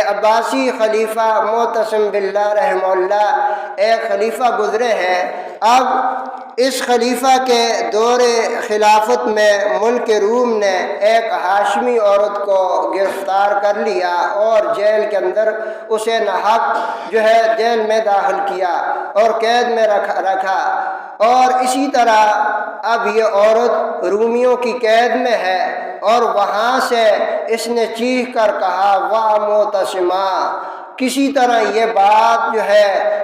عباسی خلیفہ معتصم باللہ رحمہ اللہ ایک خلیفہ گزرے ہیں۔ اب اس خلیفہ کے دور خلافت میں ملک روم نے ایک ہاشمی عورت کو گرفتار کر لیا اور جیل کے اندر اسے ناحق جیل میں داخل کیا اور قید میں رکھا، اور اسی طرح اب یہ عورت رومیوں کی قید میں ہے، اور وہاں سے اس نے چیخ کر کہا واہ معتصمہ۔ کسی طرح یہ بات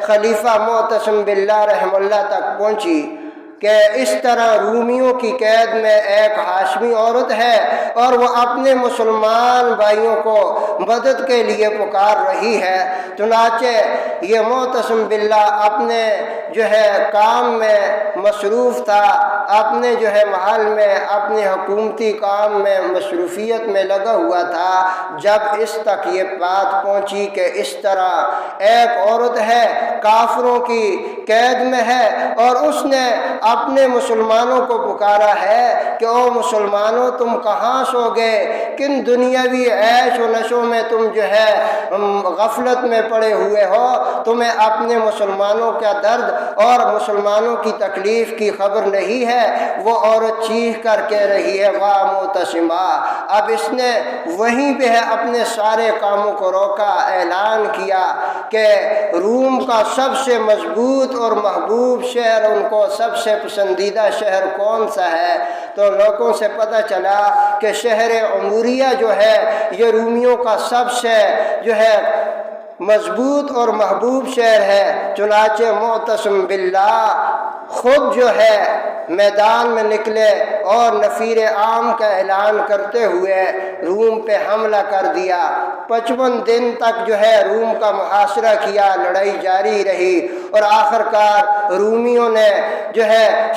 خلیفہ معتصم باللہ رحمہ اللہ تک پہنچی کہ اس طرح رومیوں کی قید میں ایک ہاشمی عورت ہے اور وہ اپنے مسلمان بھائیوں کو مدد کے لیے پکار رہی ہے۔ چنانچہ یہ معتصم باللہ اپنے کام میں مصروف تھا، اپنے محل میں اپنے حکومتی کام میں مصروفیت میں لگا ہوا تھا، جب اس تک یہ بات پہنچی کہ اس طرح ایک عورت ہے کافروں کی قید میں ہے اور اس نے اپنے مسلمانوں کو پکارا ہے کہ او مسلمانوں تم کہاں سو گئے، کن دنیاوی عیش و نشو میں تم غفلت میں پڑے ہوئے ہو، تمہیں اپنے مسلمانوں کا درد اور مسلمانوں کی تکلیف کی خبر نہیں ہے۔ وہ عورت چیخ کر کہہ رہی ہے واہ معتصمہ۔ اب اس نے وہیں پہ اپنے سارے کاموں کو روکا، اعلان کیا کہ روم کا سب سے مضبوط اور محبوب شہر، ان کو سب سے پسندیدہ شہر کون سا ہے؟ تو لوگوں سے پتہ چلا کہ شہر عموریہ یہ رومیوں کا سب سے مضبوط اور محبوب شہر ہے۔ چنانچہ معتصم باللہ خود میدان میں نکلے اور نفیر عام کا اعلان کرتے ہوئے روم پہ حملہ کر دیا۔ 55 دن تک روم کا محاصرہ کیا، لڑائی جاری رہی اور آخر کار رومیوں نے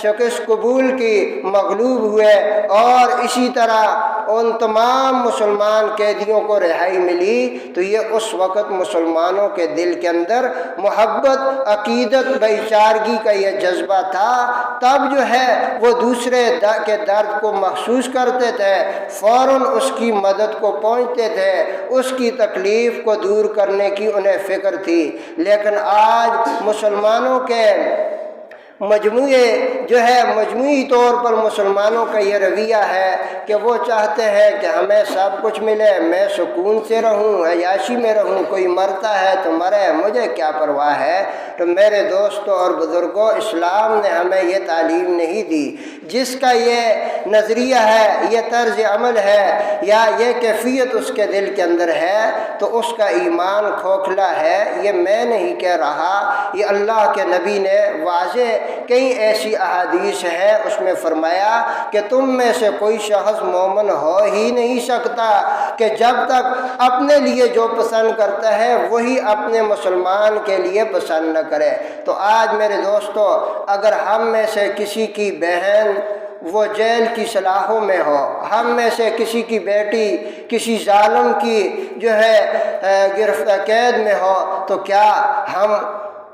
شکست قبول کی، مغلوب ہوئے، اور اسی طرح ان تمام مسلمان قیدیوں کو رہائی ملی۔ تو یہ اس وقت مسلمانوں کے دل کے اندر محبت، عقیدت، بھائی چارگی کا یہ جذبہ تھا۔ تب وہ دوسرے کے درد کو محسوس کرتے تھے، فوراً اس کی مدد کو پہنچتے تھے، اس کی تکلیف کو دور کرنے کی انہیں فکر تھی۔ لیکن آج مسلمانوں کے مجموعی طور پر مسلمانوں کا یہ رویہ ہے کہ وہ چاہتے ہیں کہ ہمیں سب کچھ ملے، میں سکون سے رہوں، عیاشی میں رہوں، کوئی مرتا ہے تو مرے، مجھے کیا پرواہ ہے۔ تو میرے دوستوں اور بزرگوں، اسلام نے ہمیں یہ تعلیم نہیں دی۔ جس کا یہ نظریہ ہے، یہ طرز عمل ہے یا یہ کیفیت اس کے دل کے اندر ہے تو اس کا ایمان کھوکھلا ہے۔ یہ میں نہیں کہہ رہا، یہ اللہ کے نبی نے واضح کئی ایسی احادیث ہیں، اس میں فرمایا کہ تم میں سے کوئی شخص مومن ہو ہی نہیں سکتا کہ جب تک اپنے لیے جو پسند کرتا ہے وہی اپنے مسلمان کے لیے پسند نہ کرے۔ تو آج میرے دوستو، اگر ہم میں سے کسی کی بہن وہ جیل کی سلاخوں میں ہو، ہم میں سے کسی کی بیٹی کسی ظالم کی قید میں ہو، تو کیا ہم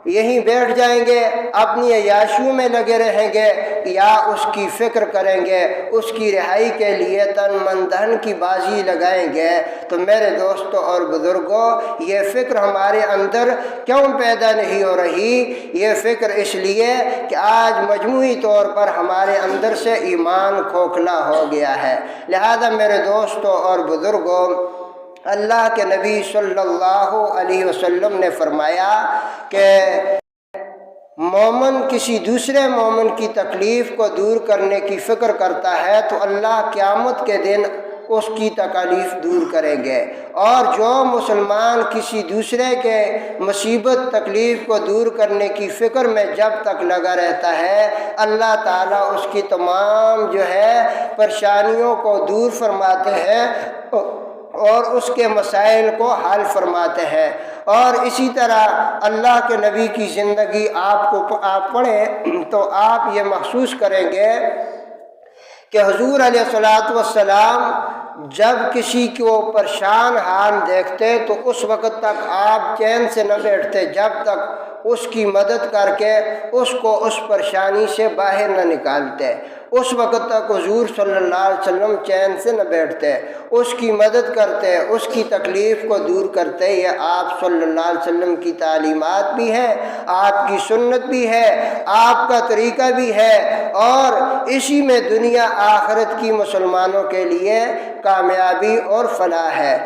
یہیں بیٹھ جائیں گے، اپنی عیاشیوں میں لگے رہیں گے، یا اس کی فکر کریں گے، اس کی رہائی کے لیے تن من دھن کی بازی لگائیں گے؟ تو میرے دوستوں اور بزرگوں، یہ فکر ہمارے اندر کیوں پیدا نہیں ہو رہی؟ یہ فکر اس لیے کہ آج مجموعی طور پر ہمارے اندر سے ایمان کھوکھلا ہو گیا ہے۔ لہذا میرے دوستوں اور بزرگوں، اللہ کے نبی صلی اللہ علیہ وسلم نے فرمایا کہ مومن کسی دوسرے مومن کی تکلیف کو دور کرنے کی فکر کرتا ہے تو اللہ قیامت کے دن اس کی تکالیف دور کریں گے، اور جو مسلمان کسی دوسرے کے مصیبت تکلیف کو دور کرنے کی فکر میں جب تک لگا رہتا ہے، اللہ تعالیٰ اس کی تمام پریشانیوں کو دور فرماتے ہیں اور اس کے مسائل کو حل فرماتے ہیں۔ اور اسی طرح اللہ کے نبی کی زندگی آپ پڑھیں تو آپ یہ محسوس کریں گے کہ حضور علیہ الصلوۃ والسلام جب کسی کو پریشان حال دیکھتے تو اس وقت تک آپ چین سے نہ بیٹھتے جب تک اس کی مدد کر کے اس کو اس پریشانی سے باہر نہ نکالتے، اس وقت تک حضور صلی اللہ علیہ وسلم چین سے نہ بیٹھتے، اس کی مدد کرتے، اس کی تکلیف کو دور کرتے۔ یہ آپ صلی اللہ علیہ وسلم کی تعلیمات بھی ہے، آپ کی سنت بھی ہے، آپ کا طریقہ بھی ہے، اور اسی میں دنیا آخرت کی مسلمانوں کے لیے کامیابی اور فلاح ہے۔